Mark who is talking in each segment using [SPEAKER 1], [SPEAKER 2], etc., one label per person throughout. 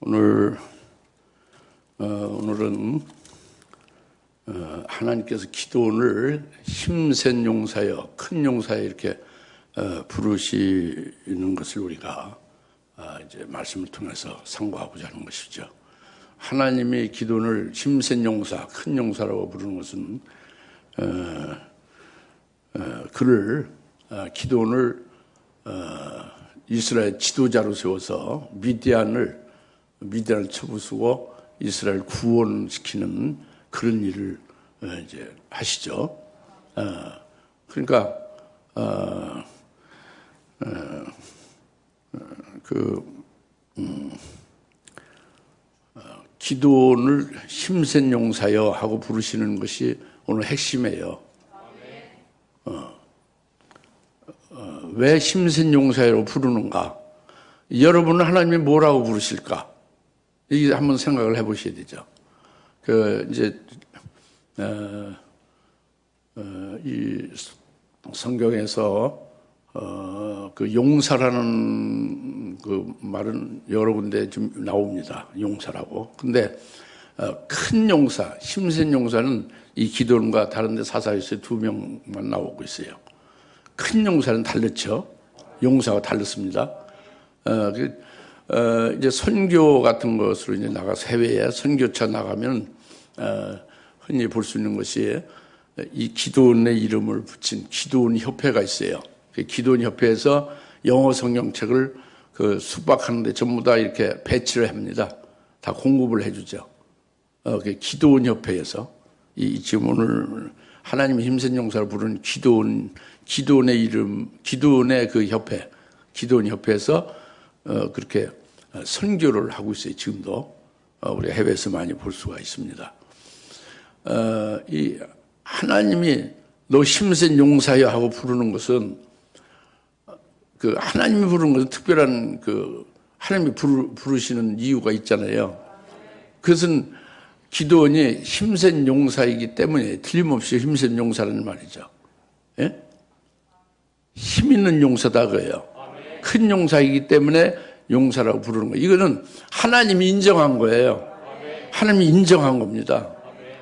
[SPEAKER 1] 오늘은 하나님께서 기도원을 힘센 용사여, 큰 용사여 이렇게 부르시는 것을 우리가 이제 말씀을 통해서 상고하고자 하는 것이죠. 하나님이 기도원을 힘센 용사, 큰 용사라고 부르는 것은 그를 기도원을 이스라엘 지도자로 세워서 미디안을 쳐부수고 이스라엘 구원시키는 그런 일을 이제 하시죠. 그러니까 기도원을 힘센 용사여 하고 부르시는 것이 오늘 핵심이에요. 왜 힘센 용사여로 부르는가? 여러분은 하나님이 뭐라고 부르실까? 이게 한번 생각을 해보셔야 되죠. 이 성경에서 그 용사라는 그 말은 여러 군데 좀 나옵니다. 용사라고. 근데 큰 용사, 힘센 용사는 이 기도원과 다른 데 사사에서 2명만 나오고 있어요. 큰 용사는 달랐죠. 용사가 달랐습니다. 이제 선교 같은 것으로 이제 나가서 해외에 선교차 나가면 흔히 볼 수 있는 것이 이 기도원의 이름을 붙인 기도원 협회가 있어요. 그 기도원 협회에서 영어 성경책을 그 숙박하는데 전부 다 이렇게 배치를 합니다. 다 공급을 해주죠. 그 기도원 협회에서 지금 오늘 하나님의 힘센 용사를 부르는 기도원의 이름, 기도원의 그 협회, 기도원 협회에서 그렇게 선교를 하고 있어요. 지금도 우리 해외에서 많이 볼 수가 있습니다. 이 하나님이 너 힘센 용사여 하고 부르는 것은 그 하나님이 부르는 것은 특별한 그 하나님이 부르시는 이유가 있잖아요. 그것은 기도원이 힘센 용사이기 때문에 틀림없이 힘센 용사라는 말이죠. 예? 힘 있는 용사다 그래요. 큰 용사이기 때문에 용사라고 부르는 거예요. 이거는 하나님이 인정한 거예요. 하나님이 인정한 겁니다.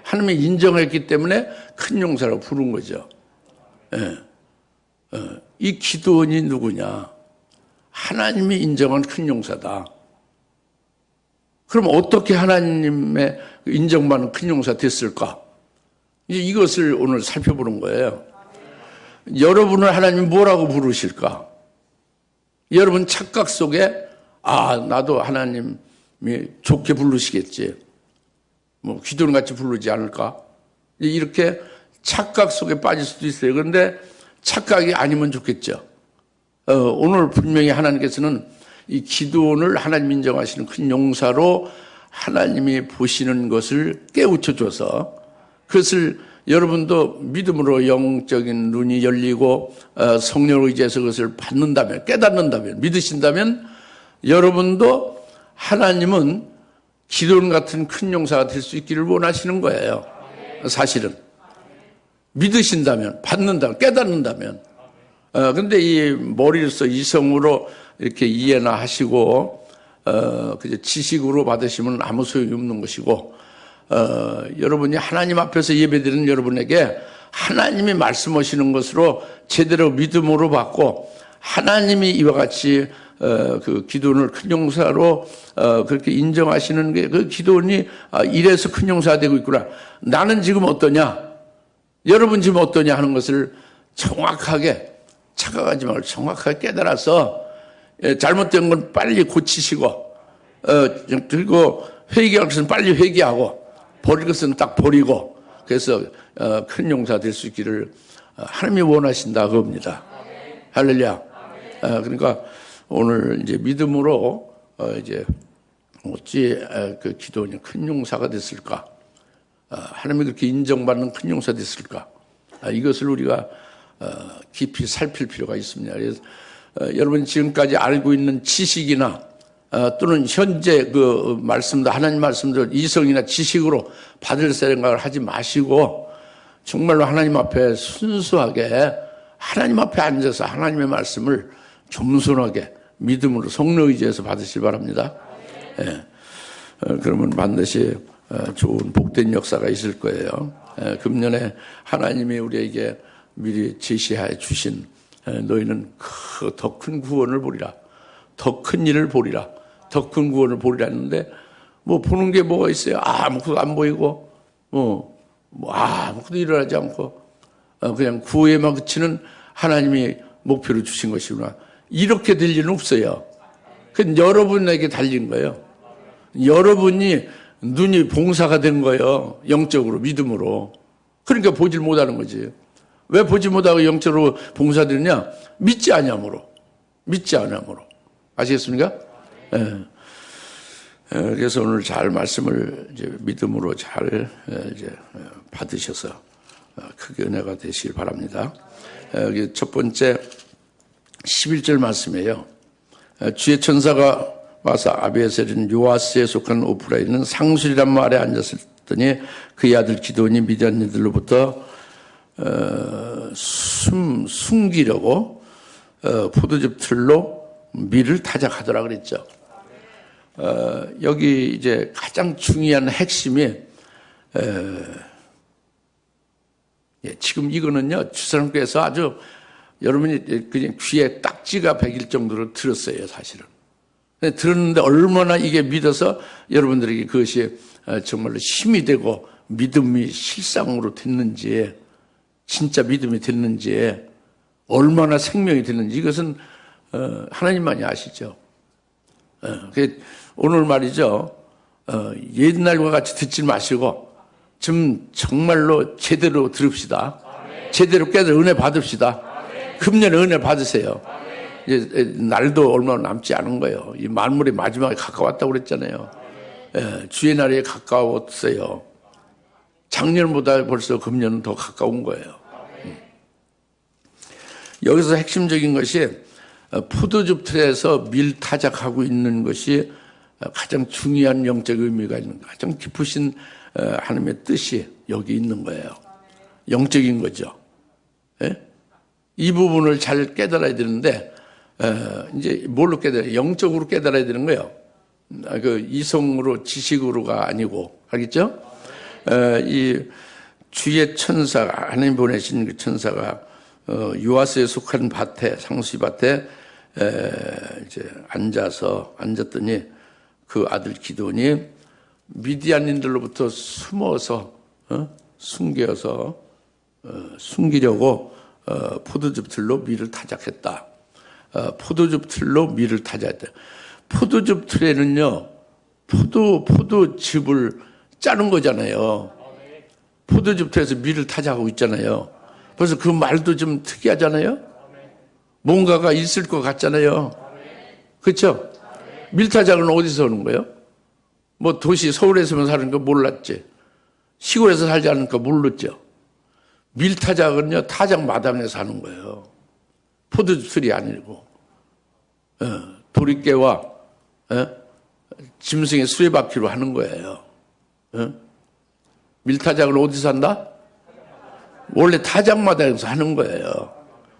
[SPEAKER 1] 하나님이 인정했기 때문에 큰 용사라고 부른 거죠. 예. 이 기도원이 누구냐? 하나님이 인정한 큰 용사다. 그럼 어떻게 하나님의 인정받는 큰 용사 됐을까? 이제 이것을 오늘 살펴보는 거예요. 여러분을 하나님이 뭐라고 부르실까? 여러분 착각 속에 나도 하나님이 좋게 부르시겠지. 뭐 기도원 같이 부르지 않을까? 이렇게 착각 속에 빠질 수도 있어요. 그런데 착각이 아니면 좋겠죠. 오늘 분명히 하나님께서는 이 기도원을 하나님 인정하시는 큰 용사로 하나님이 보시는 것을 깨우쳐줘서 그것을 여러분도 믿음으로 영적인 눈이 열리고 성령을 의지해서 그것을 받는다면, 깨닫는다면, 믿으신다면 여러분도 하나님은 기도원 같은 큰 용사가 될 수 있기를 원하시는 거예요. 사실은. 믿으신다면, 받는다면, 깨닫는다면. 근데 이 머리로서 이성으로 이렇게 이해나 하시고, 그저 지식으로 받으시면 아무 소용이 없는 것이고, 여러분이 하나님 앞에서 예배드리는 여러분에게 하나님이 말씀하시는 것으로 제대로 믿음으로 받고, 하나님이 이와 같이 그 기도원을 큰 용사로 그렇게 인정하시는 게 그 기도원이 이래서 큰 용사가 되고 있구나. 나는 지금 어떠냐? 여러분 지금 어떠냐 하는 것을 정확하게 착각하지 말고 정확하게 깨달아서 잘못된 건 빨리 고치시고 그리고 회개할 것은 빨리 회개하고 버릴 것은 딱 버리고 그래서 큰 용사 될 수 있기를 하나님이 원하신다 그겁니다. 할렐루야. 그러니까 오늘 이제 믿음으로 이제 어찌 그 기도원이 큰 용사가 됐을까? 하나님이 그렇게 인정받는 큰 용사 됐을까? 이것을 우리가 깊이 살필 필요가 있습니다. 그래서 여러분 지금까지 알고 있는 지식이나 또는 현재 그 말씀도 하나님 말씀도 이성이나 지식으로 받을 생각을 하지 마시고 정말로 하나님 앞에 순수하게 하나님 앞에 앉아서 하나님의 말씀을 겸손하게 믿음으로 성령 의지해서 받으시기 바랍니다. 예. 그러면 반드시 좋은 복된 역사가 있을 거예요. 금년에 하나님이 우리에게 미리 제시해 주신 너희는 더 큰 구원을 보리라. 더 큰 일을 보리라. 더 큰 구원을 보리라 했는데 뭐 보는 게 뭐가 있어요? 아무것도 안 보이고 아무것도 일어나지 않고 그냥 구호에만 그치는 하나님이 목표로 주신 것이구나. 이렇게 될 일은 없어요. 그건 여러분에게 달린 거예요. 여러분이 눈이 봉사가 된 거예요. 영적으로, 믿음으로. 그러니까 보질 못하는 거지. 왜 보지 못하고 영적으로 봉사되느냐? 믿지 않으므로. 믿지 않으므로. 아시겠습니까? 예. 그래서 오늘 잘 말씀을 이제 믿음으로 잘 이제 받으셔서 크게 은혜가 되시길 바랍니다. 여기 첫 번째 11절 말씀이에요. 주의 천사가 와서 아비에셀인 요아스에 속한 오프라에 있는 상술이란 말에 앉았더니 그의 아들 기드온이 미디안인들로부터 숨기려고 포도즙 틀로 밀을 타작하더라 그랬죠. 여기 이제 가장 중요한 핵심이 지금 이거는요 주사님께서 아주 여러분이 그냥 귀에 딱지가 배길 정도로 들었어요 사실은. 들었는데 얼마나 이게 믿어서 여러분들에게 그것이 정말로 힘이 되고 믿음이 실상으로 됐는지 진짜 믿음이 됐는지 얼마나 생명이 됐는지 이것은 하나님만이 아시죠. 오늘 말이죠. 옛날과 같이 듣지 마시고 좀 정말로 제대로 들읍시다. 제대로 깨달아 은혜 받읍시다. 금년에 은혜 받으세요. 이제 날도 얼마 남지 않은 거예요. 이 만물의 마지막에 가까웠다고 그랬잖아요. 주의 날에 가까웠어요. 작년보다 벌써 금년은 더 가까운 거예요. 여기서 핵심적인 것이 포도즙 틀에서 밀타작하고 있는 것이 가장 중요한 영적 의미가 있는 가장 깊으신 하나님의 뜻이 여기 있는 거예요. 영적인 거죠. 예? 이 부분을 잘 깨달아야 되는데 이제 뭘로 깨달아요? 영적으로 깨달아야 되는 거예요. 그 이성으로 지식으로가 아니고 알겠죠? 이 주의 천사가 하나님 보내신 그 천사가 요아스에 속한 밭에 상수밭에 이제 앉았더니 그 아들 기드온이 미디안인들로부터 숨어서 숨기려고 포도즙 틀로 밀을 타작했다. 포도즙 틀로 밀을 타작했다. 포도즙 틀에는요 포도즙을 짜는 거잖아요. 포도즙 틀에서 밀을 타작하고 있잖아요. 그래서 그 말도 좀 특이하잖아요. 뭔가가 있을 것 같잖아요. 그렇죠? 밀타작은 어디서 오는 거예요? 뭐 도시 서울에서만 사는 거 몰랐지. 시골에서 살지 않으니까 몰랐죠. 밀타작은요 타작 마당에서 하는 거예요. 포도즙이 아니고 도리깨와 짐승의 수레바퀴로 하는 거예요. 밀타작은 어디서 한다? 원래 타작마당에서 하는 거예요.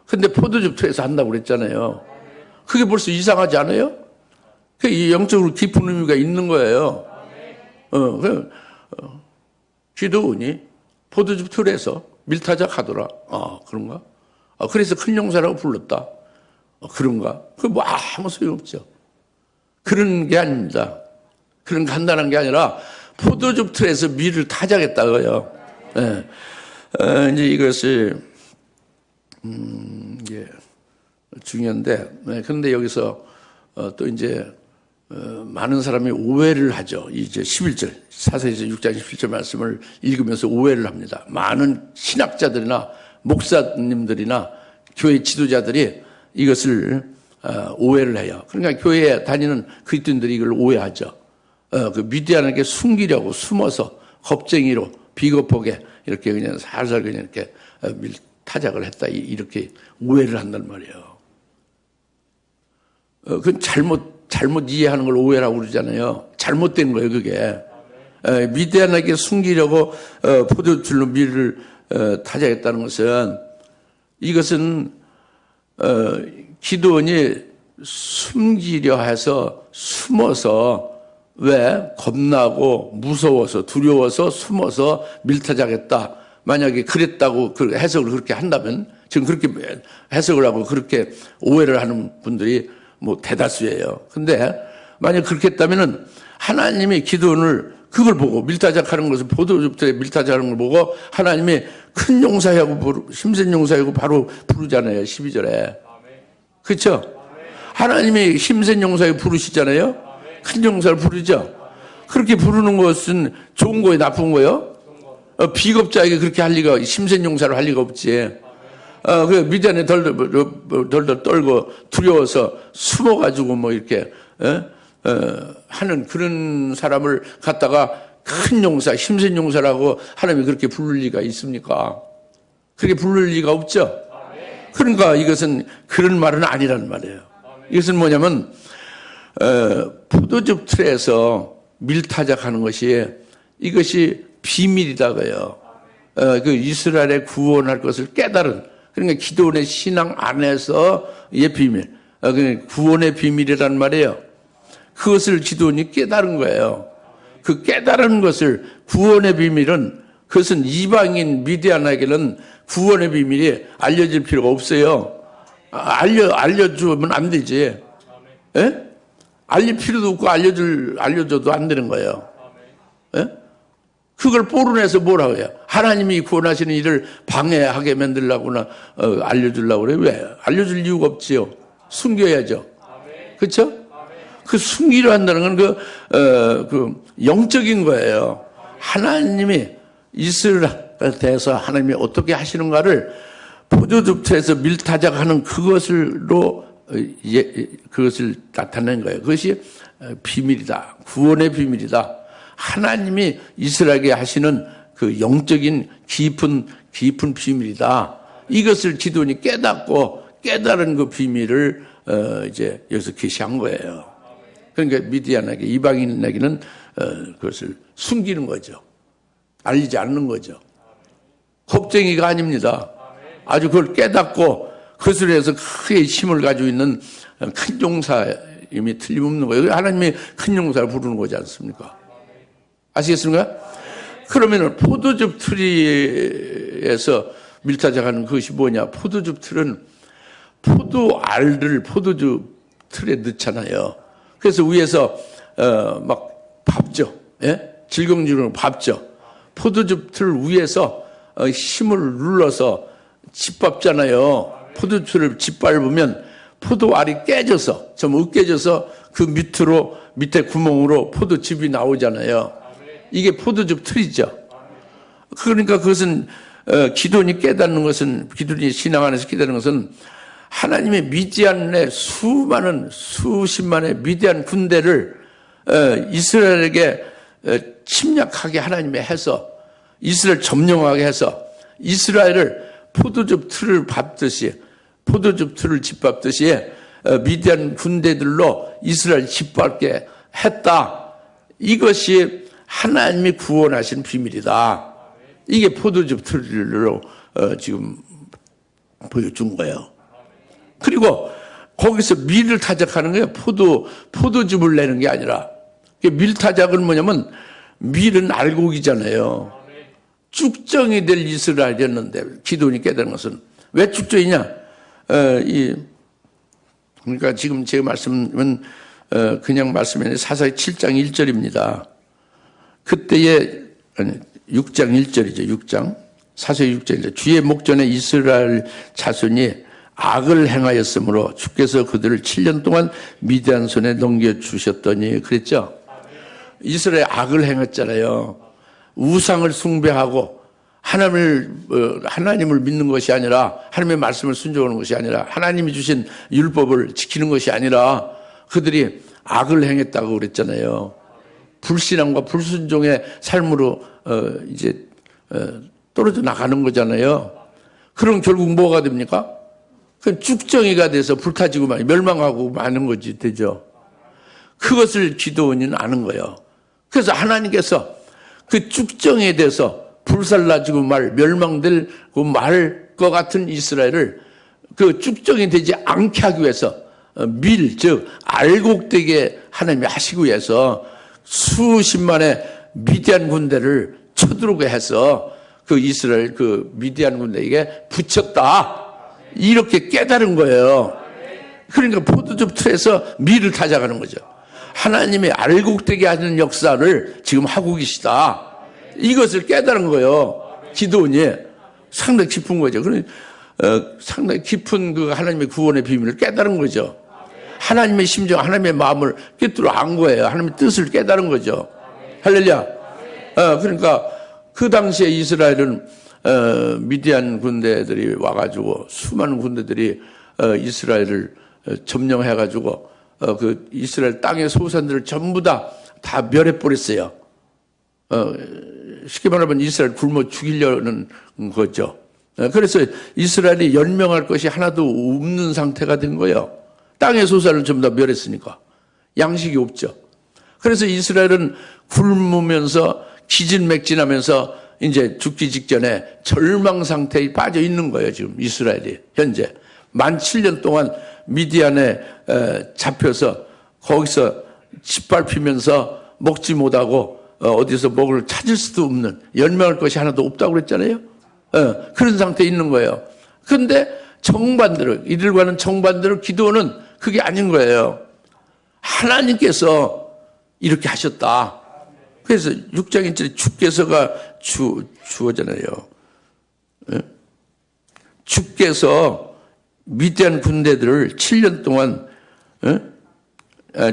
[SPEAKER 1] 근데 포도즙 틀에서 한다고 그랬잖아요. 그게 벌써 이상하지 않아요? 그게 영적으로 깊은 의미가 있는 거예요. 기드온이 포도즙 틀에서 밀타작 하더라. 그런가? 그래서 큰 용사라고 불렀다. 그런가? 그게 뭐 아무 소용없죠. 그런 게 아닙니다. 그런 간단한 게 아니라 포도즙 틀에서 밀을 타작했다고요. 이제 이것이 중요한데, 그런데 여기서 또 이제 많은 사람이 오해를 하죠. 이제 11절 사사에서 6장 11절 말씀을 읽으면서 오해를 합니다. 많은 신학자들이나 목사님들이나 교회 지도자들이 이것을 오해를 해요. 그러니까 교회에 다니는 그리스도인들이 이걸 오해하죠. 그 미디안에게 숨기려고 숨어서 겁쟁이로 비겁하게 이렇게 그냥 살살 그냥 이렇게 타작을 했다 이렇게 오해를 한단 말이에요. 그건 잘못 이해하는 걸 오해라고 그러잖아요. 잘못된 거예요, 그게. 미디안에게 숨기려고 포도줄로 밀을 타작했다는 것은 이것은 기드온이 숨기려 해서 숨어서 왜? 겁나고 무서워서 두려워서 숨어서 밀타작했다. 만약에 그랬다고 해석을 그렇게 한다면 지금 그렇게 해석을 하고 그렇게 오해를 하는 분들이 뭐 대다수예요. 근데 만약 그렇게 했다면은 하나님이 기도원을 그걸 보고 밀타작하는 것을 포도즙들에 밀타작하는 걸 보고 하나님이 큰 용사하고 힘센 용사하고 바로 부르잖아요. 12절에. 그렇죠? 하나님이 힘센 용사하고 부르시잖아요. 큰 용사를 부르죠. 그렇게 부르는 것은 좋은 거예요, 나쁜 거예요? 비겁자에게 그렇게 할 리가, 힘센 용사를 할 리가 없지. 그 미디안에 덜덜 떨고 두려워서 숨어가지고 뭐 이렇게 하는 그런 사람을 갖다가 큰 용사, 힘센 용사라고 하나님이 그렇게 부를 리가 있습니까? 그렇게 부를 리가 없죠. 그러니까 이것은 그런 말은 아니라는 말이에요. 이것은 뭐냐면 포도즙 틀에서 밀타작하는 것이 이것이 비밀이다고요. 그 이스라엘의 구원할 것을 깨달은, 그러니까 기도원의 신앙 안에서의 비밀, 구원의 비밀이란 말이에요. 그것을 기도원이 깨달은 거예요. 그 깨달은 것을, 구원의 비밀은, 그것은 이방인 미디안에게는 구원의 비밀이 알려질 필요가 없어요. 알려주면 안 되지. 예? 알릴 필요도 없고 알려줘도 안 되는 거예요. 예? 그걸 뽀르내서 뭐라고 해요? 하나님이 구원하시는 일을 방해하게 만들려고나 알려주려고 그래요. 왜? 알려줄 이유가 없지요. 숨겨야죠. 그렇죠? 그 숨기려 한다는 건 그 영적인 거예요. 하나님이 이스라엘에 대해서 하나님이 어떻게 하시는가를 포도즙에서 밀타작하는 그것으로 그것을 나타낸 거예요. 그것이 비밀이다. 구원의 비밀이다. 하나님이 이스라엘에게 하시는 그 영적인 깊은 비밀이다. 이것을 기도원이 깨닫고 깨달은 그 비밀을 이제 여기서 계시한 거예요. 그러니까 미디안에게, 이방인에게는 그것을 숨기는 거죠. 알리지 않는 거죠. 겁쟁이가 아닙니다. 아주 그걸 깨닫고 그것을 해서 크게 힘을 가지고 있는 큰 용사임이 틀림없는 거예요. 하나님이 큰 용사를 부르는 거지 않습니까? 아시겠습니까? 그러면은 포도즙 트리에서 밀타작하는 그것이 뭐냐? 포도즙 틀은 포도알을 포도즙 틀에 넣잖아요. 그래서 위에서 막 밟죠. 예? 질겅질겅 밟죠. 포도즙 틀 위에서 힘을 눌러서 짓밟잖아요. 포도즙을 짓밟으면 포도알이 깨져서, 좀 으깨져서 그 밑에 구멍으로 포도즙이 나오잖아요. 이게 포도즙 틀이죠. 그러니까 그것은 기도원이 깨닫는 것은, 기도원이 신앙 안에서 깨닫는 것은 하나님의 미디안의 수십만의 미디안 군대를 이스라엘에게 침략하게 하나님이 해서, 이스라엘 점령하게 해서 이스라엘을 포도즙 틀을 밟듯이, 포도즙 틀을 짓밟듯이 미디안 군대들로 이스라엘 짓밟게 했다. 이것이 하나님이 구원하신 비밀이다. 이게 포도즙 틀로 지금 보여준 거예요. 그리고 거기서 밀을 타작하는 거예요. 포도즙을 내는 게 아니라. 밀타작은 뭐냐면 밀은 알곡이잖아요. 쭉정이 될 이스라엘이었는데 기도원이 깨달은 것은 왜 쭉정이냐? 그러니까 지금 제 말씀은 그냥 말씀이 아니라 사사기 7장 1절입니다. 그때에 6장 1절이죠. 6장. 사사기 6장 1절. 주의 목전에 이스라엘 자손이 악을 행하였으므로 주께서 그들을 7년 동안 미디안 손에 넘겨주셨더니 그랬죠. 이스라엘 악을 행했잖아요. 우상을 숭배하고 하나님을 믿는 것이 아니라, 하나님의 말씀을 순종하는 것이 아니라, 하나님이 주신 율법을 지키는 것이 아니라 그들이 악을 행했다고 그랬잖아요. 불신앙과 불순종의 삶으로 이제 떨어져 나가는 거잖아요. 그럼 결국 뭐가 됩니까? 그 쭉정이가 돼서 불타지고 멸망하고 마는 거지 되죠. 그것을 기도원이는 아는 거예요. 그래서 하나님께서 그 쭉정에 대해서 불살라지고 멸망되고 말 것 같은 이스라엘을 그 쭉정이 되지 않게 하기 위해서 즉 알곡되게 하나님이 하시기 위해서 수십만의 미디안 군대를 쳐들어오게 해서 그 이스라엘 그 미디안 군대에게 붙였다. 이렇게 깨달은 거예요. 그러니까 포도즙 틀에서 밀을 타작하는 거죠. 하나님의 알곡되게 하는 역사를 지금 하고 계시다. 이것을 깨달은 거예요. 기도원이 상당히 깊은 거죠. 상당히 깊은 그 하나님의 구원의 비밀을 깨달은 거죠. 하나님의 심정, 하나님의 마음을 꿰뚫어 안 거예요. 하나님의 뜻을 깨달은 거죠. 할렐루야. 그러니까 그 당시에 이스라엘은 미디안 군대들이 와가지고 수많은 군대들이 이스라엘을 점령해가지고 그 이스라엘 땅의 소산들을 전부 다 멸해버렸어요. 쉽게 말하면 이스라엘 굶어 죽이려는 거죠. 그래서 이스라엘이 연명할 것이 하나도 없는 상태가 된 거예요. 땅의 소산을 전부 다 멸했으니까 양식이 없죠. 그래서 이스라엘은 굶으면서 기진맥진하면서 이제 죽기 직전에 절망 상태에 빠져 있는 거예요. 지금 이스라엘이 현재 만 7년 동안 미디안에 잡혀서 거기서 짓밟히면서 먹지 못하고 어디서 먹을 찾을 수도 없는, 연명할 것이 하나도 없다고 그랬잖아요. 그런 상태에 있는 거예요. 그런데 정반대로, 이들과는 정반대로 기도는 그게 아닌 거예요. 하나님께서 이렇게 하셨다. 그래서 6장 1절에 주께서가 주어잖아요. 주께서 미디안 군대들을 7년 동안,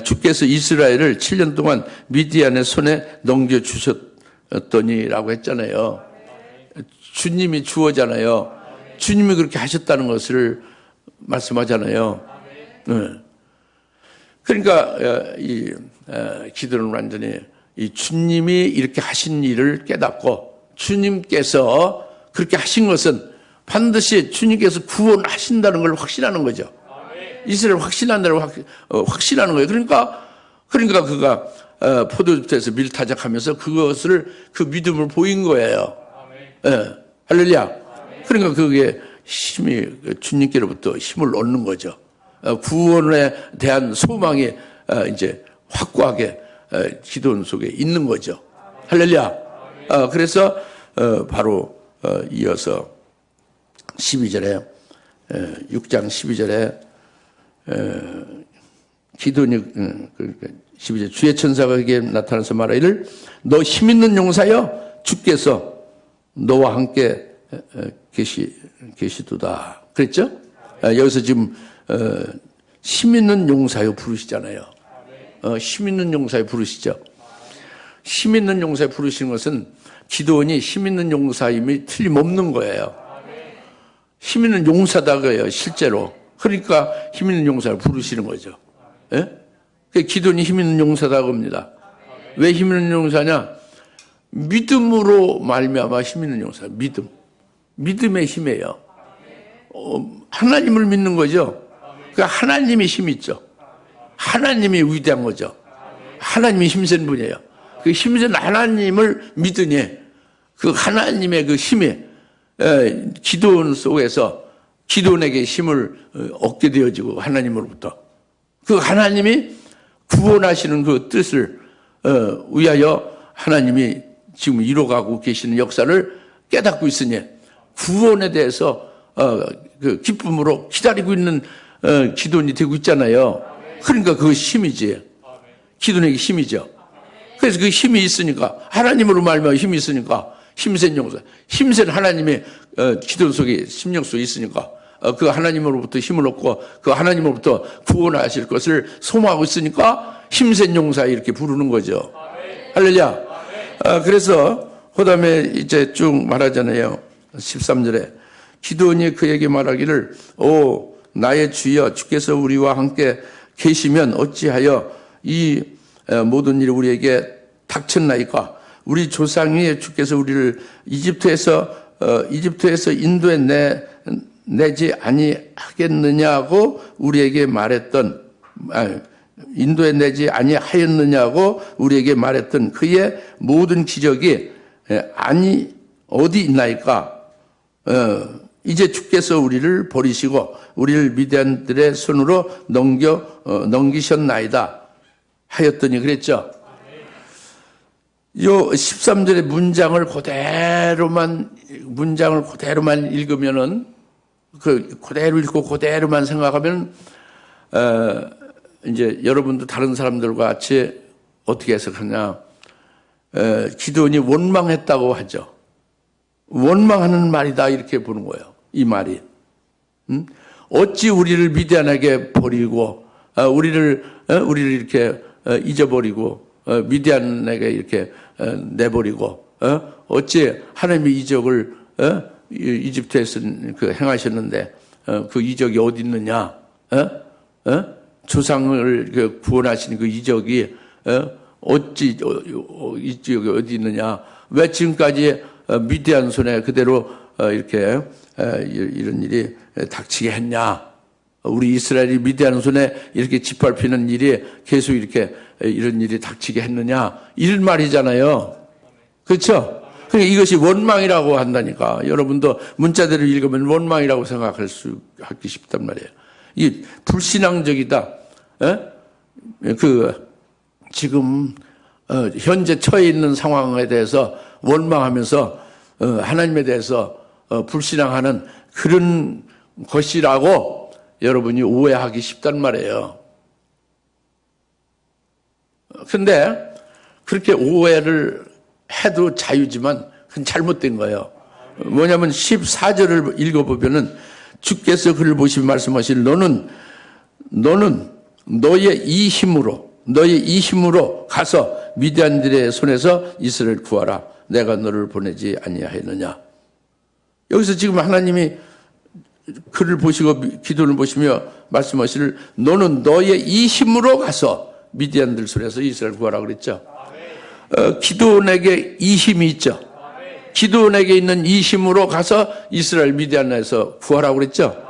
[SPEAKER 1] 주께서 이스라엘을 7년 동안 미디안의 손에 넘겨주셨더니라고 했잖아요. 주님이 주어잖아요. 주님이 그렇게 하셨다는 것을 말씀하잖아요. 그러니까 이 기도는 완전히 이 주님이 이렇게 하신 일을 깨닫고 주님께서 그렇게 하신 것은 반드시 주님께서 구원하신다는 걸 확신하는 거죠. 이스라엘 확신한다는 걸 확신하는 거예요. 그러니까 그가 포도즙에서 밀타작하면서 그것을 그 믿음을 보인 거예요. 할렐루야. 그러니까 그게 힘이 주님께로부터 힘을 얻는 거죠. 구원에 대한 소망이 이제 확고하게 기도원 속에 있는 거죠. 할렐루야. 그래서 바로 이어서 12절에 6장 12절에 기도원이 12절 주의 천사가 그에게 나타나서 말하기를 너 힘 있는 용사여 주께서 너와 함께 계시도다. 그랬죠? 여기서 지금 힘 있는 용사여 부르시잖아요. 힘 있는 용사여 부르시죠. 힘 있는 용사여 부르시는 것은 기도원이 힘 있는 용사임이 틀림없는 거예요. 힘 있는 용사다 그래요, 실제로. 그러니까 힘 있는 용사를 부르시는 거죠. 기도원이 힘 있는 용사다 겁니다. 왜 힘 있는 용사냐? 믿음으로 말미암아 힘 있는 용사. 믿음의 힘이에요. 하나님을 믿는 거죠. 그러니까 하나님이 힘 있죠. 하나님이 위대한 거죠. 하나님이 힘센 분이에요. 그 힘센 하나님을 믿으니 그 하나님의 그 힘이 기도원 속에서 기도원에게 힘을 얻게 되어지고 하나님으로부터 그 하나님이 구원하시는 그 뜻을 위하여 하나님이 지금 이뤄가고 계시는 역사를 깨닫고 있으니 구원에 대해서 그 기쁨으로 기다리고 있는 기도원이 되고 있잖아요. 그러니까 그 힘이지. 기도원에게 힘이죠. 그래서 그 힘이 있으니까 하나님으로 말미암아 힘이 있으니까 힘센 용사, 힘센 하나님의 기도원 속에 심령 속에 있으니까 그 하나님으로부터 힘을 얻고 그 하나님으로부터 구원하실 것을 소망하고 있으니까 힘센 용사 이렇게 부르는 거죠. 할렐루야. 그래서 그다음에 이제 쭉 말하잖아요. 13절에 기도원이 그에게 말하기를 오 나의 주여 주께서 우리와 함께 계시면 어찌하여 이 모든 일이 우리에게 닥쳤나이까. 우리 조상의 주께서 우리를 이집트에서 인도에 내지 아니하겠느냐고 우리에게 말했던 인도에 내지 아니하였느냐고 우리에게 말했던 그의 모든 기적이 아니 어디 있나이까. 이제 주께서 우리를 버리시고 우리를 미디안들의 손으로 넘기셨나이다 하였더니 그랬죠. 요 13절의 문장을 그대로만 읽으면은, 그대로 읽고 그대로만 생각하면, 이제 여러분도 다른 사람들과 같이 어떻게 해석하냐. 기드온이 원망했다고 하죠. 원망하는 말이다, 이렇게 보는 거예요. 이 말이. 어찌 우리를 미디안에게 버리고, 우리를 이렇게 잊어버리고, 미디안에게 이렇게 내버리고, 어찌 하나님의 이적을 이집트에서 행하셨는데, 그 이적이 어디 있느냐? 조상을 구원하신 그 이적이 어찌 이적이 어디 있느냐? 왜 지금까지 미디안 손에 그대로 이렇게 이런 일이 닥치게 했냐? 우리 이스라엘이 미디안 손에 이렇게 짓밟히는 일이 계속 이렇게 이런 일이 닥치게 했느냐? 이런 말이잖아요. 그렇죠? 그러니까 이것이 원망이라고 한다니까. 여러분도 문자대로 읽으면 원망이라고 하기 쉽단 말이에요. 이 불신앙적이다. 지금 현재 처해 있는 상황에 대해서 원망하면서 하나님에 대해서 불신앙하는 그런 것이라고 여러분이 오해하기 쉽단 말이에요. 근데 그렇게 오해를 해도 자유지만 그건 잘못된 거예요. 뭐냐면 14절을 읽어보면은 주께서 그를 보시며 말씀하실 너는 너의 이 힘으로 가서 미디안들의 손에서 이스라엘을 구하라. 내가 너를 보내지 아니하였느냐. 여기서 지금 하나님이 그를 보시고 기도를 보시며 말씀하시를 너는 너의 이 힘으로 가서 미디안들 손에서 이스라엘을 구하라 그랬죠. 기도원에게 이 힘이 있죠. 기도원에게 있는 이 힘으로 가서 이스라엘 미디안에서 구하라고 그랬죠.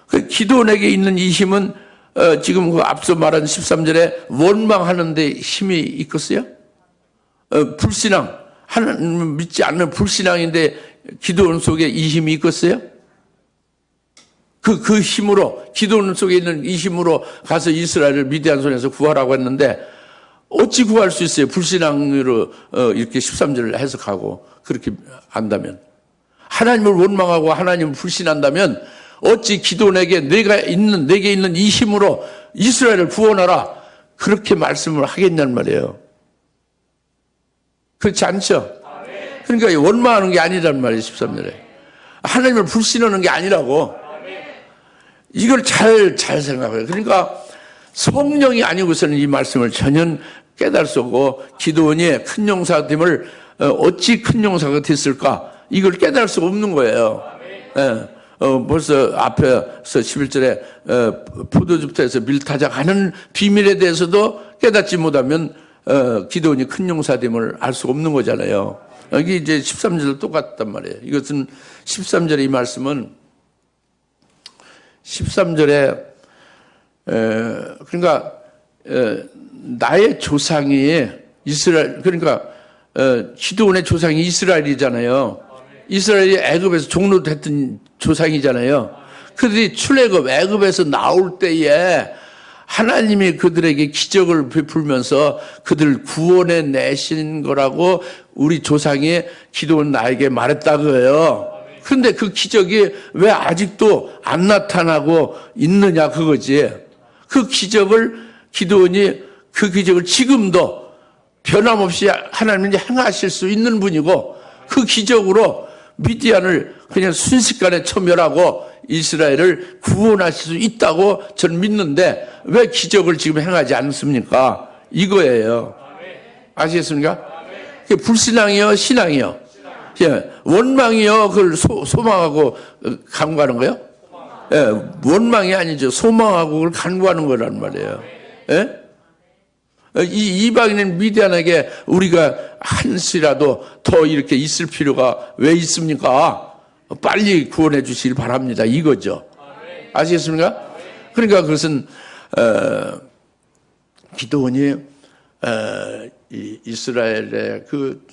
[SPEAKER 1] 그 기도원에게 있는 이 힘은 지금 그 앞서 말한 13절에 원망하는 데 힘이 있겠어요? 불신앙, 하나님 믿지 않는 불신앙인데 기도원 속에 이 힘이 있겠어요? 그 힘으로, 기도원 속에 있는 이 힘으로 가서 이스라엘을 미디안 손에서 구하라고 했는데 어찌 구할 수 있어요? 불신앙으로 이렇게 13절을 해석하고 그렇게 안다면. 하나님을 원망하고 하나님을 불신한다면 어찌 기도원에게 내게 있는 이 힘으로 이스라엘을 구원하라 그렇게 말씀을 하겠냐는 말이에요. 그렇지 않죠? 그러니까 원망하는 게 아니란 말이에요. 13절에. 하나님을 불신하는 게 아니라고. 이걸 잘 생각해요. 그러니까 성령이 아니고서는 이 말씀을 전혀 깨달을 수 없고 기도원이 큰 용사가 됨을 어찌 큰 용사가 됐을까? 이걸 깨달을 수 없는 거예요. 벌써 앞에서 11절에 포도즙터에서 밀타자 가는 비밀에 대해서도 깨닫지 못하면 기도원이 큰 용사됨을 알 수 없는 거잖아요. 여기 이제 13절도 똑같단 말이에요. 이것은 13절의 이 말씀은 13절에 그러니까 나의 조상이 이스라엘, 그러니까 기드온의 조상이 이스라엘이잖아요. 이스라엘이 애굽에서 종로됐던 조상이잖아요. 그들이 출애굽 애굽에서 나올 때에 하나님이 그들에게 기적을 베풀면서 그들을 구원해 내신 거라고 우리 조상이 기드온 나에게 말했다고요. 그런데 그 기적이 왜 아직도 안 나타나고 있느냐 그거지. 그 기적을 기드온이 그 기적을 지금도 변함없이 하나님이 행하실 수 있는 분이고 그 기적으로 미디안을 그냥 순식간에 처멸하고 이스라엘을 구원하실 수 있다고 저는 믿는데 왜 기적을 지금 행하지 않습니까? 이거예요. 아시겠습니까? 불신앙이요, 신앙이요. 원망이요, 그걸 소망하고 간구하는 거예요? 원망이 아니죠. 소망하고 그걸 간구하는 거란 말이에요. 이 이방인 미디안에게 우리가 한시라도 더 이렇게 있을 필요가 왜 있습니까? 빨리 구원해 주시길 바랍니다. 이거죠. 아시겠습니까? 그러니까 그것은 기드온이 이스라엘의 그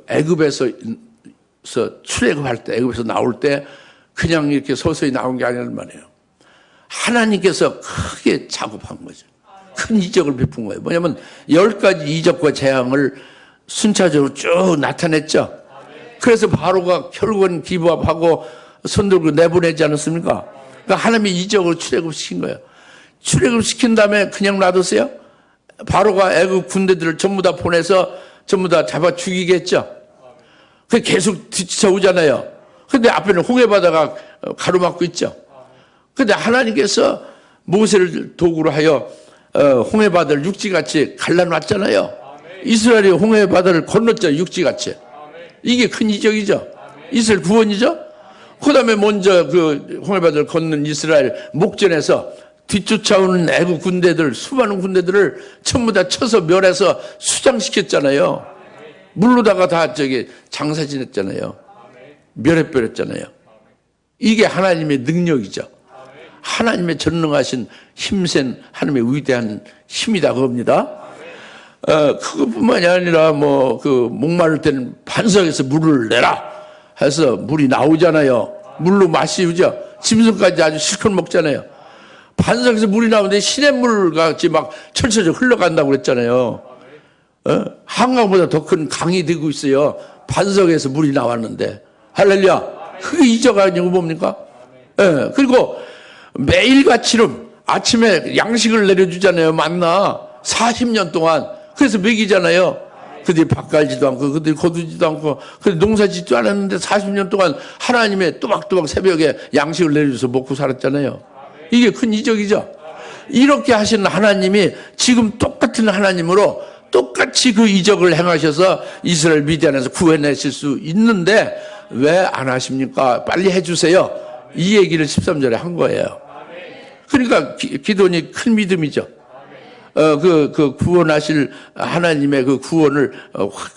[SPEAKER 1] 애굽에서 출애굽할 때, 애굽에서 나올 때 그냥 이렇게 서서히 나온 게 아니란 말이에요. 하나님께서 크게 작업한 거죠. 큰 이적을 베푼 거예요. 뭐냐면 10가지 이적과 재앙을 순차적으로 쭉 나타냈죠. 그래서 바로가 결국은 기부합하고 손들고 내보내지 않았습니까? 그러니까 하나님이 이적을 출애굽시킨 거예요. 출애굽시킨 다음에 그냥 놔뒀어요? 바로가 애국 군대들을 전부 다 보내서 전부 다 잡아 죽이겠죠. 그 계속 뒤쳐오잖아요. 근데 앞에는 홍해바다가 가로막고 있죠. 근데 하나님께서 모세를 도구로 하여 홍해바다를 육지같이 갈라놨잖아요. 이스라엘이 홍해바다를 건넜죠. 육지같이. 이게 큰 이적이죠. 이스라엘 구원이죠. 그 다음에 먼저 그 홍해바다를 건넌 이스라엘 목전에서 뒤쫓아오는 애국 군대들, 수많은 군대들을 전부 다 쳐서 멸해서 수장시켰잖아요. 물로다가 다 장사 지냈잖아요. 멸해버렸잖아요. 이게 하나님의 능력이죠. 하나님의 전능하신 힘센 하나님의 위대한 힘이다 그겁니다. 그것뿐만이 아니라 목마를 때는 반석에서 물을 내라 해서 물이 나오잖아요. 물로 마시우죠. 짐승까지 아주 실컷 먹잖아요. 반석에서 물이 나오는데 시냇물 같이 막 철철 흘러간다고 그랬잖아요. 한강보다 더 큰 강이 되고 있어요. 반석에서 물이 나왔는데. 할렐루야. 그게 이적 아니고 뭡니까? 그리고 매일같이는 아침에 양식을 내려주잖아요. 만나 40년 동안. 그래서 먹이잖아요. 그들이 밥 갈지도 않고 그들이 거두지도 않고 그들이 농사 짓지도 않았는데 40년 동안 하나님의 또박또박 새벽에 양식을 내려줘서 먹고 살았잖아요. 이게 큰 이적이죠. 이렇게 하신 하나님이 지금 똑같은 하나님으로 똑같이 그 이적을 행하셔서 이스라엘 미디안에서 구해내실 수 있는데 왜 안 하십니까? 빨리 해주세요. 이 얘기를 13절에 한 거예요. 그러니까 기도니 큰 믿음이죠. 그 구원하실 하나님의 그 구원을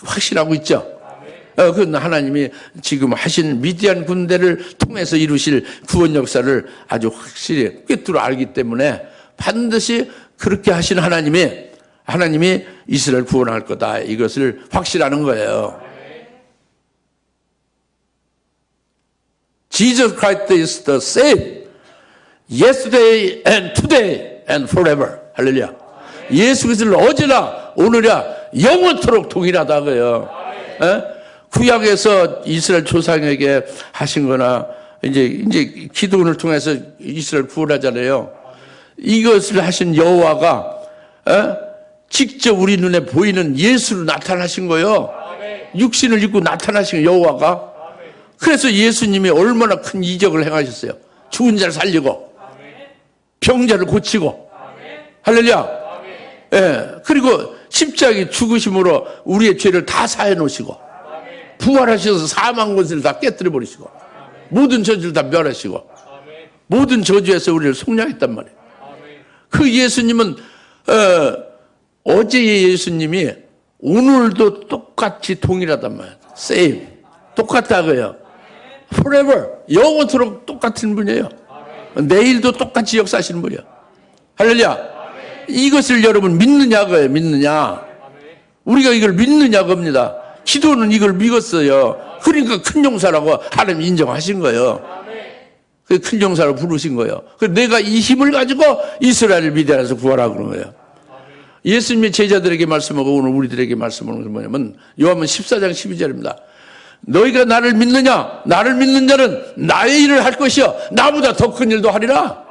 [SPEAKER 1] 확신하고 있죠. 그 하나님이 지금 하신 미디안 군대를 통해서 이루실 구원 역사를 아주 확실히 꿰뚫어 알기 때문에 반드시 그렇게 하신 하나님이 이스라엘 구원할 거다. 이것을 확실하는 거예요. Jesus Christ is the same yesterday and today and forever. 할렐루야. 예수 그리스도는 어제나 오늘이나 영원토록 동일하다 그래요. 구약에서 이스라엘 조상에게 하신 거나 이제 기도원을 통해서 이스라엘 구원하잖아요. 이것을 하신 여호와가 직접 우리 눈에 보이는 예수로 나타나신 거예요. 육신을 입고 나타나신 여호와가. 그래서 예수님이 얼마나 큰 이적을 행하셨어요. 죽은 자를 살리고 병자를 고치고. 할렐루야. 그리고 십자가의 죽으심으로 우리의 죄를 다 사해 놓으시고 부활하셔서 사망 권세를 다 깨뜨려 버리시고 모든 저주를 다 멸하시고 모든 저주에서 우리를 속량했단 말이에요. 그 예수님은 어제의 예수님이 오늘도 똑같이 동일하단 말이에요. same. 똑같다고요. forever. 영원토록 똑같은 분이에요. 내일도 똑같이 역사하시는 분이에요. 할렐루야. 이것을 여러분 믿느냐고요. 믿느냐. 우리가 이걸 믿느냐 겁니다. 기도는 이걸 믿었어요. 그러니까 큰 용사라고 하나님 인정하신 거예요. 그 큰 용사로 부르신 거예요. 내가 이 힘을 가지고 이스라엘을 미디안에서 구하라 그런 거예요. 예수님이 제자들에게 말씀하고 오늘 우리들에게 말씀하는 것은 뭐냐면 요한복음 14장 12절입니다. 너희가 나를 믿느냐? 나를 믿는 자는 나의 일을 할 것이요 나보다 더 큰 일도 하리라.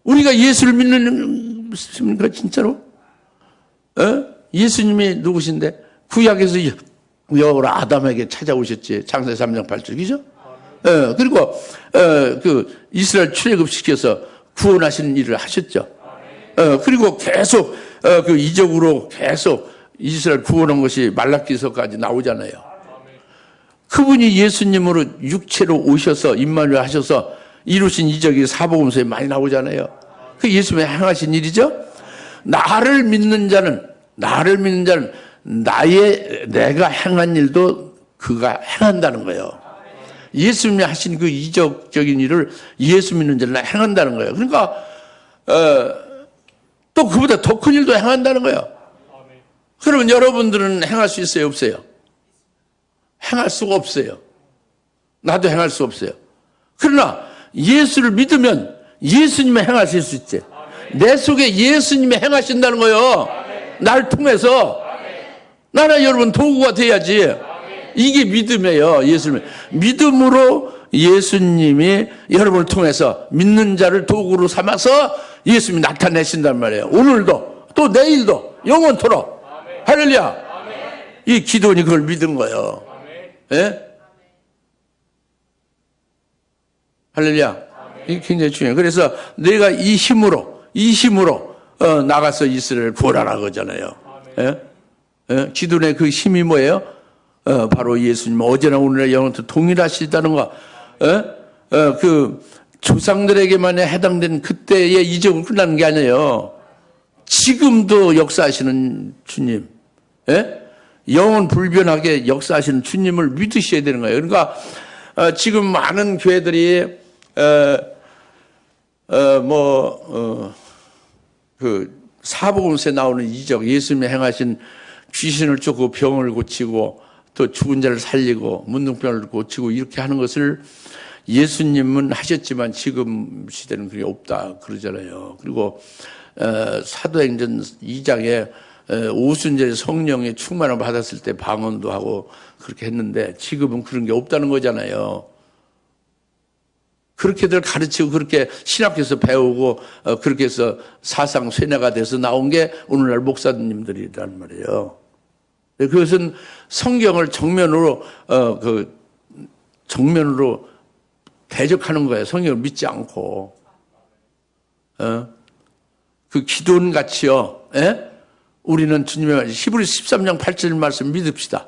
[SPEAKER 1] 우리가 예수를 믿습니까 진짜로? 예수님이 누구신데? 구약에서 여호와 아담에게 찾아오셨지. 창세기 3장 8절 그죠? 그리고 그 이스라엘 출애굽시켜서 구원하시는 일을 하셨죠. 그리고 계속 그 이적으로 계속 이스라엘 구원한 것이 말라기서까지 나오잖아요. 그분이 예수님으로 육체로 오셔서 임마누엘 하셔서 이루신 이적이 사복음서에 많이 나오잖아요. 그 예수님이 행하신 일이죠. 나를 믿는 자는 내가 행한 일도 그가 행한다는 거예요. 예수님이 하신 그 이적적인 일을 예수 믿는 자는 행한다는 거예요. 그러니까 또 그보다 더 큰 일도 행한다는 거예요. 그러면 여러분들은 행할 수 있어요? 없어요? 행할 수가 없어요. 나도 행할 수 없어요. 그러나 예수를 믿으면 예수님이 행하실 수 있지. 내 속에 예수님이 행하신다는 거예요. 날 통해서. 나는 여러분 도구가 돼야지. 이게 믿음이에요. 예수님. 믿음으로 예수님이 여러분을 통해서 믿는 자를 도구로 삼아서 예수님이 나타내신단 말이에요. 오늘도 또 내일도 영원토록. 할렐루야. 이 기도원이 그걸 믿은 거예요. 예? 할렐루야. 이게 굉장히 중요해요. 그래서 내가 이 힘으로 나가서 이스라엘을 구원하라 그러잖아요. 예? 예? 기도원의 그 힘이 뭐예요? 바로 예수님 어제나 오늘나 영원토록 동일하시다는 거. 예? 그 조상들에게만 해당된 그때의 이적은 끝나는 게 아니에요. 지금도 역사하시는 주님. 예? 영원 불변하게 역사하시는 주님을 믿으셔야 되는 거예요. 그러니까 지금 많은 교회들이 그 사복음서에 나오는 이적, 예수님이 행하신 귀신을 쫓고 병을 고치고 또 죽은 자를 살리고 문둥병을 고치고 이렇게 하는 것을 예수님은 하셨지만 지금 시대는 그게 없다 그러잖아요. 그리고 사도행전 2장에 오순절에 성령의 충만을 받았을 때 방언도 하고 그렇게 했는데 지금은 그런 게 없다는 거잖아요. 그렇게들 가르치고 그렇게 신학교에서 배우고 그렇게 해서 사상 쇠뇌가 돼서 나온 게 오늘날 목사님들이란 말이에요. 그것은 성경을 정면으로 정면으로 대적하는 거예요. 성경을 믿지 않고 그 기도원 같이요. 예? 우리는 주님의 말씀, 히브리서 13장 8절 말씀 믿읍시다.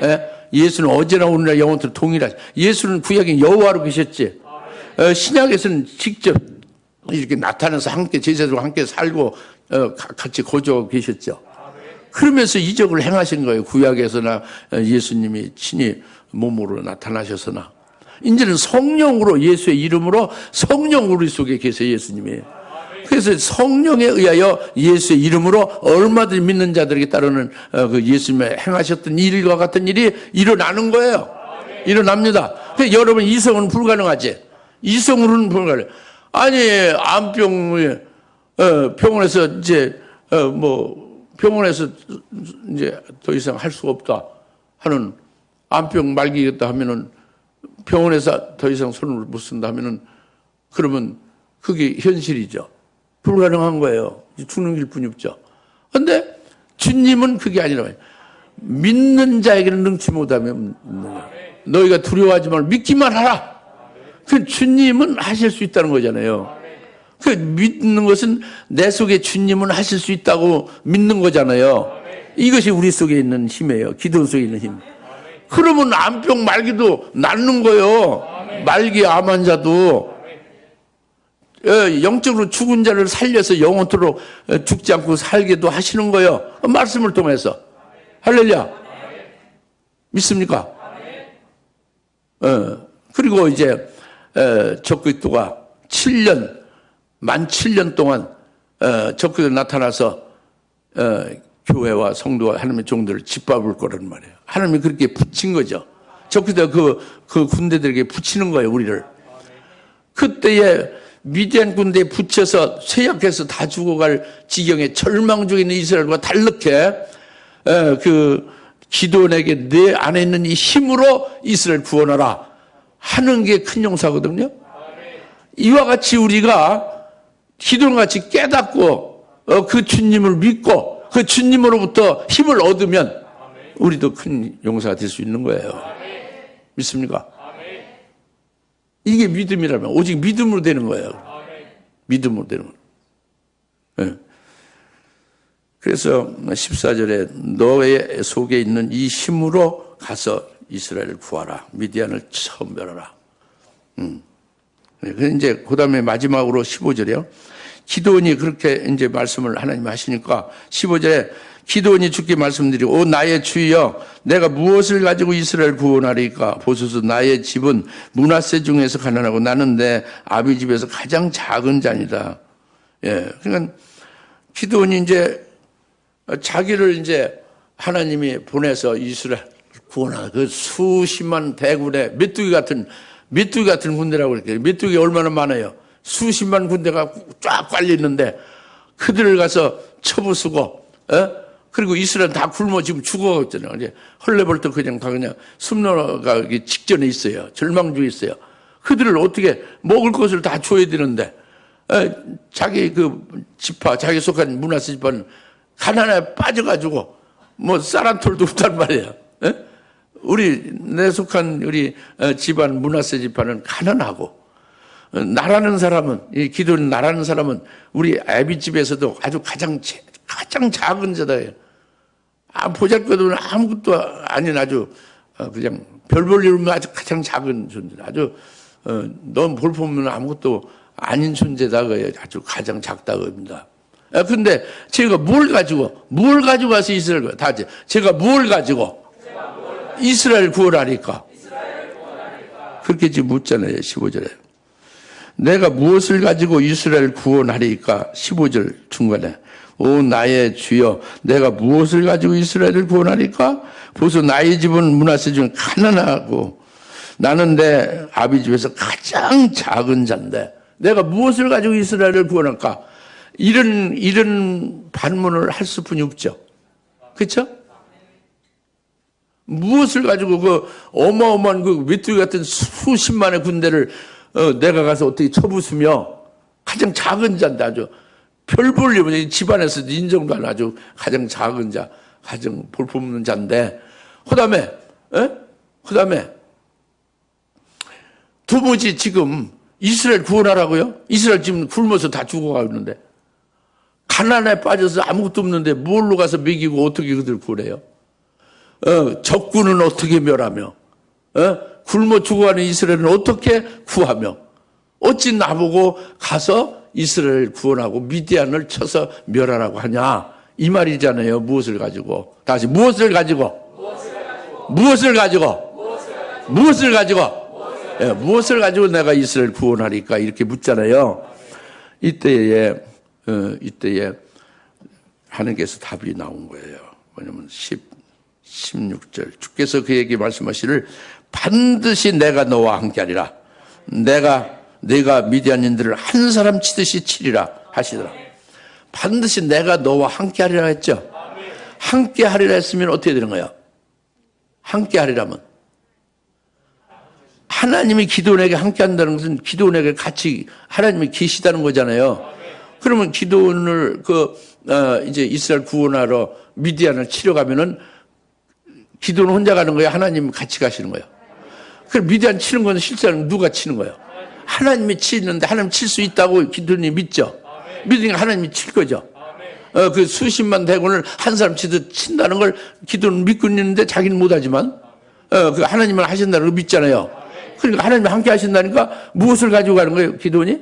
[SPEAKER 1] 예? 예수는 어제나 오늘날 영원토록 동일하시. 예수는 구약에 여호와로 계셨지. 신약에서는 직접 이렇게 나타나서 함께 제자들과 함께 살고 같이 거주하고 계셨죠. 그러면서 이적을 행하신 거예요. 구약에서나 예수님이 친히 몸으로 나타나셔서나. 이제는 성령으로 예수의 이름으로 성령 우리 속에 계세요. 예수님이. 그래서 성령에 의하여 예수의 이름으로 얼마든지 믿는 자들에게 따르는 그 예수님의 행하셨던 일과 같은 일이 일어나는 거예요. 일어납니다. 그래서 여러분 이성은 불가능하지. 이성으로는 불가능해. 아니 암병 병원에서 이제 병원에서 이제 더 이상 할 수가 없다 하는 암병 말기겠다 하면은 병원에서 더 이상 손을 못 쓴다 하면은 그러면 그게 현실이죠. 불가능한 거예요. 죽는 길뿐이 없죠. 그런데 주님은 그게 아니라 믿는 자에게는 능치 못하면 너희가 두려워하지 말고 믿기만 하라. 그 주님은 하실 수 있다는 거잖아요. 그 믿는 것은 내 속에 주님은 하실 수 있다고 믿는 거잖아요. 이것이 우리 속에 있는 힘이에요. 기도 속에 있는 힘. 그러면 암병 말기도 낫는 거예요. 말기 암 환자도. 영적으로 죽은 자를 살려서 영원토록 죽지 않고 살게도 하시는 거예요. 말씀을 통해서. 할렐루야. 믿습니까? 그리고 이제 적그리스도가 7년 동안 적그리스도 나타나서 교회와 성도와 하나님의 종들을 짓밟을 거란 말이에요. 하나님이 그렇게 붙인 거죠. 적그리스도가 그 군대들에게 붙이는 거예요. 우리를. 그때에 미디안 군대에 붙여서 쇠약해서 다 죽어갈 지경에 절망 중에 있는 이스라엘과 다르게 그 기도원에게 내 안에 있는 이 힘으로 이스라엘 구원하라 하는 게 큰 용사거든요. 이와 같이 우리가 기도원같이 깨닫고 그 주님을 믿고 그 주님으로부터 힘을 얻으면 우리도 큰 용사가 될 수 있는 거예요. 믿습니까? 이게 믿음이라면 오직 믿음으로 되는 거예요. 믿음으로 되는 거예요. 네. 그래서 14절에 너의 속에 있는 이 힘으로 가서 이스라엘을 구하라. 미디안을 천멸하라. 그래서 이제 그 다음에 마지막으로 15절이요. 기도원이 그렇게 이제 말씀을 하나님 하시니까 15절에 기도원이 주께 말씀드리고 오 나의 주여 내가 무엇을 가지고 이스라엘 구원하리까 보소서 나의 집은 므낫세 중에서 가난하고 나는 내 아비 집에서 가장 작은 자니다. 예, 그러니까 기도원이 이제 자기를 이제 하나님이 보내서 이스라엘 구원하는 그 수십만 대군의 메뚜기 같은 군대라고 그럴게요. 메뚜기 얼마나 많아요. 수십만 군대가 쫙 깔려 있는데 그들을 가서 쳐부수고, 그리고 이스라엘 다 굶어 지금 죽어갔잖아요. 이제 헐레벌떡 그냥 숨 넘어가기 직전에 있어요. 절망 중에 있어요. 그들을 어떻게 먹을 것을 다 줘야 되는데, 자기 그 지파, 자기 속한 므낫세 지파는 가난에 빠져가지고 뭐 쌀한톨도 없단 말이에요. 내 속한 우리 집안 므낫세 지파는 가난하고, 나라는 사람은, 이 기도는 나라는 사람은 우리 애비 집에서도 아주 가장 작은 자다예요. 보잘것없는 아무것도 아닌 아주 그냥 별 볼 일 없는 아주 가장 작은 존재. 아주 넌 볼품은 아무것도 아닌 존재다. 아주 가장 작다고 합니다. 근데 제가 뭘 가지고 와서 이스라엘 다 제가 뭘 가지고 이스라엘 구원하니까. 그렇게 지금 묻잖아요. 15절에. 내가 무엇을 가지고 이스라엘 구원하리까? 15절 중간에. 오 나의 주여, 내가 무엇을 가지고 이스라엘을 구원하리까? 보소 나의 집은 므낫세 중에 가난하고 나는 내 아비 집에서 가장 작은 자인데 내가 무엇을 가지고 이스라엘을 구원할까? 이런 반문을 할 수뿐이 없죠. 그렇죠? 무엇을 가지고 그 어마어마한 그 메뚜기 같은 수십만의 군대를 내가 가서 어떻게 쳐부수며 가장 작은 자인데 아주 별 볼 일 없는 집안에서 인정도 안 아주 가장 작은 자, 가장 볼품없는 자인데 그다음에 도무지 지금 이스라엘 구원하라고요? 이스라엘 지금 굶어서 다 죽어가고 있는데 가난에 빠져서 아무것도 없는데 뭘로 가서 먹이고 어떻게 그들 구원해요? 적군은 어떻게 멸하며 굶어 죽어가는 이스라엘은 어떻게 구하며 어찌 나보고 가서 이스라엘 구원하고 미디안을 쳐서 멸하라고 하냐 이 말이잖아요. 무엇을 가지고 다시 무엇을 가지고 내가 이스라엘 구원하리까 이렇게 묻잖아요. 이때에 하나님께서 답이 나온 거예요. 뭐냐면 16절 주께서 그에게 말씀하시를 반드시 내가 너와 함께하리라. 내가 미디안인들을 한 사람 치듯이 치리라 하시더라. 반드시 내가 너와 함께하리라 했죠. 함께하리라 했으면 어떻게 되는 거예요? 함께하리라면 하나님이 기도원에게 함께한다는 것은 기도원에게 같이 하나님이 계시다는 거잖아요. 그러면 기도원을 이제 이스라엘 구원하러 미디안을 치러 가면은 기도원 혼자 가는 거예요? 하나님 같이 가시는 거예요? 그럼 미디안 치는 건 실제로 누가 치는 거예요? 하나님이 치는데 하나님 칠 수 있다고 기도원이 믿죠? 믿으니까 하나님이 칠 거죠? 그 수십만 대군을 한 사람 치듯 친다는 걸 기도는 믿고 있는데 자기는 못하지만 그 하나님은 하신다는 걸 믿잖아요. 그러니까 하나님이 함께 하신다니까 무엇을 가지고 가는 거예요? 기도원이?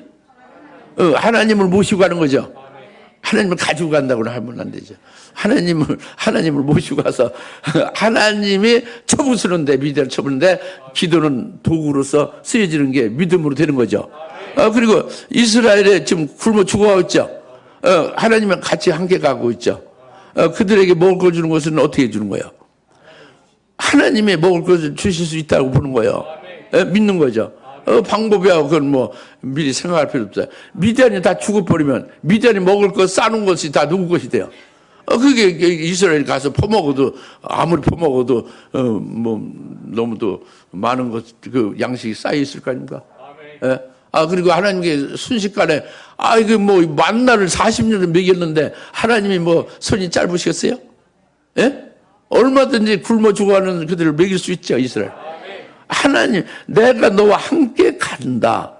[SPEAKER 1] 하나님을 모시고 가는 거죠. 하나님을 가지고 간다고는 하면 안 되죠. 하나님을 모시고 가서 하나님이 쳐부수는데 미디안을 쳐부는데 기도는 도구로서 쓰여지는 게 믿음으로 되는 거죠. 그리고 이스라엘에 지금 굶어 죽어가고 있죠. 하나님은 같이 함께 가고 있죠. 그들에게 먹을 걸 주는 것은 어떻게 해주는 거예요? 하나님이 먹을 것을 주실 수 있다고 보는 거예요. 믿는 거죠. 방법이야 그건 뭐 미리 생각할 필요 없어요. 미디안이 다 죽어버리면 미디안이 먹을 것 싸놓은 것이 다 누구 것이 돼요? 그게 이스라엘 가서 퍼먹어도 아무리 퍼먹어도 뭐 너무도 많은 것 그 양식이 쌓여 있을 거 아닙니까? 그리고 하나님께 순식간에 이게 뭐 만나를 40년을 먹였는데 하나님이 뭐 손이 짧으시겠어요? 얼마든지 굶어 죽어가는 그들을 먹일 수 있죠. 이스라엘. 하나님, 내가 너와 함께 간다.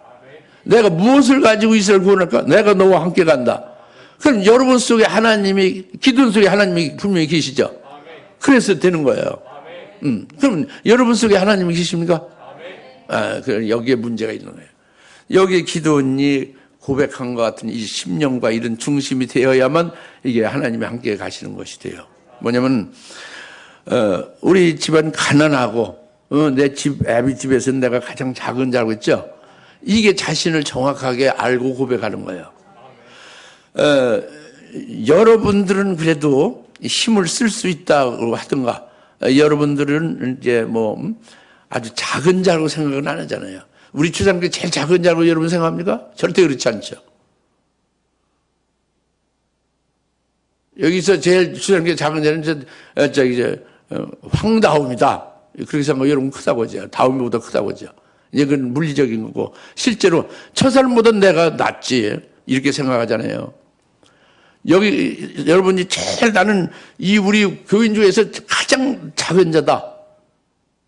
[SPEAKER 1] 내가 무엇을 가지고 이스라엘 구원할까? 내가 너와 함께 간다. 그럼 여러분 속에 하나님이, 기도원 속에 하나님이 분명히 계시죠? 그래서 되는 거예요. 그럼 여러분 속에 하나님이 계십니까? 그럼 여기에 문제가 있는 거예요. 여기에 기도원이 고백한 것 같은 이 심령과 이런 중심이 되어야만 이게 하나님이 함께 가시는 것이 돼요. 뭐냐면, 우리 집안 가난하고, 내 집, 애비 집에서는 내가 가장 작은 자라고 했죠? 이게 자신을 정확하게 알고 고백하는 거예요. 여러분들은 그래도 힘을 쓸 수 있다고 하든가, 여러분들은 이제 아주 작은 자라고 생각은 안 하잖아요. 우리 주장께 제일 작은 자라고 여러분 생각합니까? 절대 그렇지 않죠. 여기서 제일 중요한 게 작은 자는 황다움이다. 그렇게 생각하면 여러분 크다고 하죠. 다움이보다 크다고 하죠. 이제 그건 물리적인 거고, 실제로 저 사람보다 내가 낫지. 이렇게 생각하잖아요. 여기 여러분이 제일 나는 우리 교인 중에서 가장 작은 자다.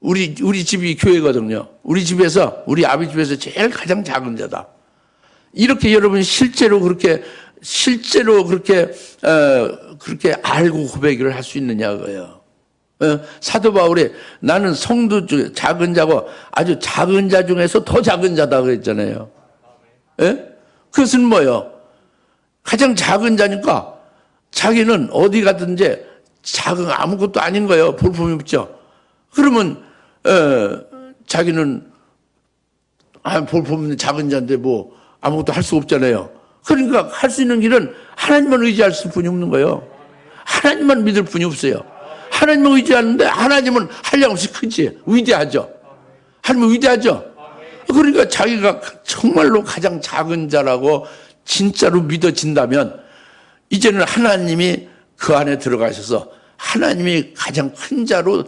[SPEAKER 1] 우리 집이 교회거든요. 우리 집에서, 우리 아비 집에서 제일 가장 작은 자다. 이렇게 여러분 실제로 그렇게 알고 고백을 할 수 있느냐고요. 사도 바울이 나는 성도 중에 작은 자고 아주 작은 자 중에서 더 작은 자다 그랬잖아요. 그것은 뭐예요? 가장 작은 자니까 자기는 어디 가든지 작은 아무것도 아닌 거예요. 볼품이 없죠. 그러면 자기는 볼품 없는 작은 자인데 뭐 아무것도 할 수 없잖아요. 그러니까 할 수 있는 길은 하나님만 의지할 뿐이 없는 거예요. 하나님만 믿을 뿐이 없어요. 하나님만 의지하는데 하나님은 한량없이 크지. 위대하죠. 하나님은 위대하죠. 그러니까 자기가 정말로 가장 작은 자라고 진짜로 믿어진다면 이제는 하나님이 그 안에 들어가셔서 하나님이 가장 큰 자로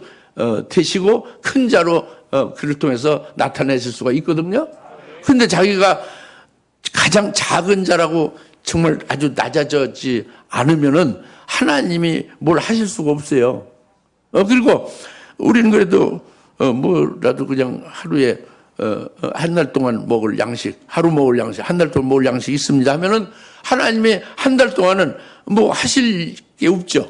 [SPEAKER 1] 되시고 큰 자로 그를 통해서 나타내실 수가 있거든요. 그런데 자기가 가장 작은 자라고 정말 아주 낮아지지 않으면은 하나님이 뭘 하실 수가 없어요. 그리고 우리는 그래도 뭐라도 그냥 하루에 한 달 동안 먹을 양식, 하루 먹을 양식, 한 달 동안 먹을 양식이 있습니다 하면은 하나님이 한 달 동안은 뭐 하실 게 없죠.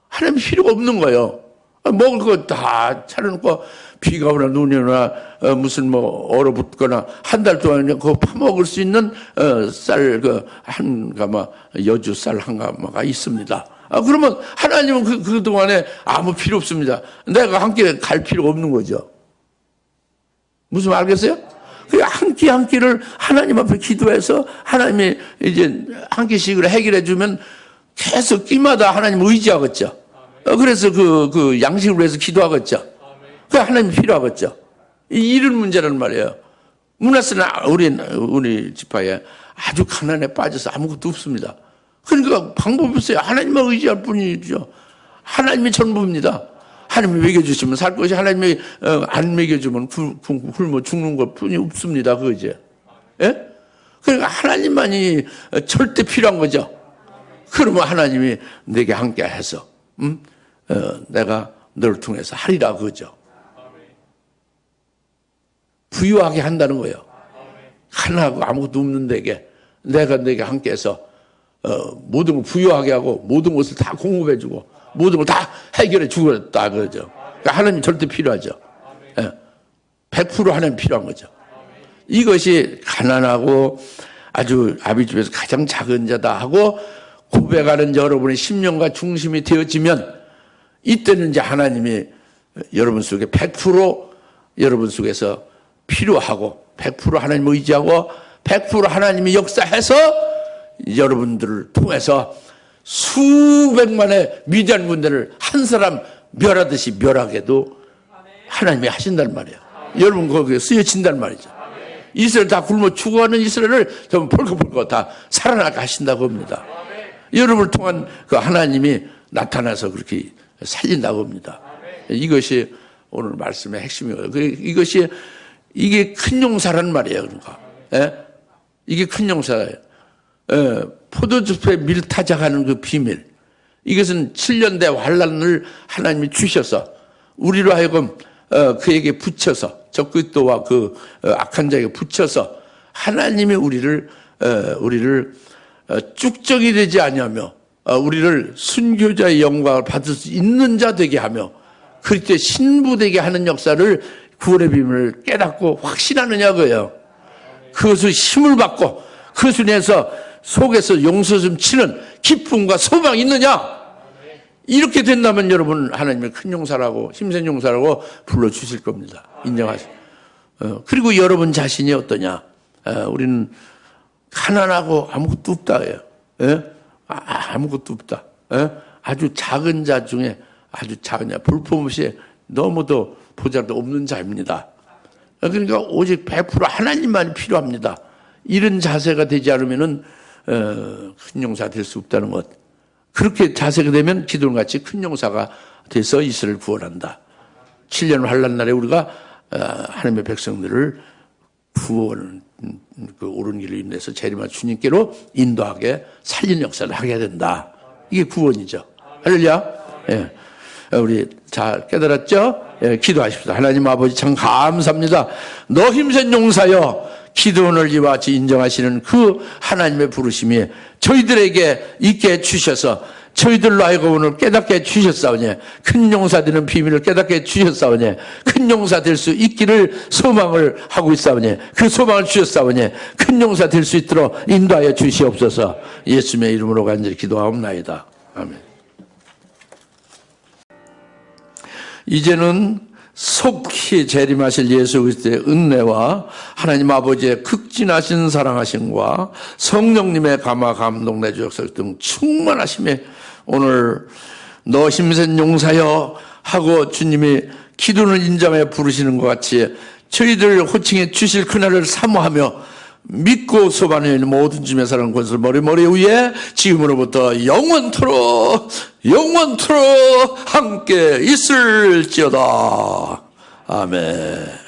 [SPEAKER 1] 하나님 필요가 없는 거예요. 먹을 거 다 차려놓고 비가 오나 눈이 오나 무슨 뭐 얼어붙거나 한 달 동안 그거 파먹을 수 있는 쌀 한 가마, 여주 쌀 한 가마가 있습니다. 그러면 하나님은 그 동안에 아무 필요 없습니다. 내가 함께 갈 필요가 없는 거죠. 무슨 말 알겠어요? 한 끼를 하나님 앞에 기도해서 하나님이 이제 한 끼씩을 해결해 주면 계속 끼마다 하나님 의지하겠죠. 그래서 그 양식을 위해서 기도하겠죠. 그 하나님이 필요하겠죠. 이런 문제란 말이에요. 문하스는 우리 지파에 아주 가난에 빠져서 아무것도 없습니다. 그러니까 방법이 없어요. 하나님만 의지할 뿐이죠. 하나님이 전부입니다. 하나님이 먹여주시면 살 것이 하나님이 안 먹여주면 굶어 죽는 것 뿐이 없습니다. 그죠? 예? 그러니까 하나님만이 절대 필요한 거죠. 그러면 하나님이 내게 함께 해서 내가 너를 통해서 하리라 그죠. 부유하게 한다는 거예요. 하나하고 아무것도 없는 데게 내가 내게 함께 해서 모든 걸 부유하게 하고 모든 것을 다 공급해 주고 모든 걸 다 해결해 주겠다 그죠. 그러니까 하나님 절대 필요하죠. 100% 하나님 필요한 거죠. 이것이 가난하고 아주 아비 집에서 가장 작은 자다 하고 고백하는 여러분의 심령과 중심이 되어지면 이때는 이제 하나님이 여러분 속에 100% 여러분 속에서 필요하고 100% 하나님 의지하고 100% 하나님이 역사해서 여러분들을 통해서 수백만의 위대한 군대를 한 사람 멸하듯이 멸하게도 하나님이 하신단 말이에요. 여러분 거기에 쓰여진단 말이죠. 이스라엘 다 굶어 죽어가는 이스라엘을 좀 벌컥벌컥 다 살아나게 하신다고 합니다. 여러분을 통한 그 하나님이 나타나서 그렇게 살린다고 합니다. 이것이 오늘 말씀의 핵심이에요. 이게 큰 용사란 말이에요. 그러니까. 이게 큰 용사예요. 포도즙에 밀타작하는 그 비밀. 이것은 7년대 환란을 하나님이 주셔서 우리로 하여금 그에게 붙여서 적그리스도와 그 악한 자에게 붙여서 하나님이 우리를 쭉정이 되지 아니하며 우리를 순교자의 영광을 받을 수 있는 자 되게 하며 그리스도의 신부 되게 하는 역사를 구원의 비밀을 깨닫고 확신하느냐고요. 그것을 힘을 받고 그것을 인해서 속에서 용서좀 치는 기쁨과 소망이 있느냐? 이렇게 된다면 여러분 하나님의 큰 용사라고 힘센 용사라고 불러주실 겁니다. 인정하세요. 그리고 여러분 자신이 어떠냐? 우리는 가난하고 아무것도 없다예요. 아무것도 없다. 아주 작은 자 중에 아주 작은 자, 볼품없이 너무도 보잘도 없는 자입니다. 그러니까 오직 100% 하나님만이 필요합니다. 이런 자세가 되지 않으면은 큰 용사 될 수 없다는 것. 그렇게 자세가 되면 기도원같이 큰 용사가 돼서 이스라엘을 구원한다. 7년 환난 날에 우리가 하나님의 백성들을 구원, 그 옳은 길로 인해서 재림한 주님께로 인도하게 살리는 역사를 하게 된다. 이게 구원이죠. 할렐루야. 예. 우리 잘 깨달았죠? 예, 기도하십시다. 하나님 아버지 참 감사합니다. 너 힘센 용사여, 기도원을 이와 같이 인정하시는 그 하나님의 부르심이 저희들에게 있게 해주셔서 저희들로 하여금 오늘 깨닫게 해주셨사오니, 큰 용사 되는 비밀을 깨닫게 해주셨사오니, 큰 용사 될 수 있기를 소망을 하고 있사오니, 그 소망을 주셨사오니 큰 용사 될 수 있도록 인도하여 주시옵소서. 예수님의 이름으로 간절히 기도하옵나이다. 아멘. 이제는 속히 재림하실 예수 그리스도의 은혜와 하나님 아버지의 극진하신 사랑하심과 성령님의 감화 감동 내주 역사 등 충만하심에 오늘 너 힘센 용사여 하고 주님이 기도를 인정해 부르시는 것 같이 저희들 호칭해 주실 그날을 사모하며 믿고 소반에 있는 모든 주님의 사랑 권세를 머리 위에 지금으로부터 영원토록 함께 있을지어다. 아멘.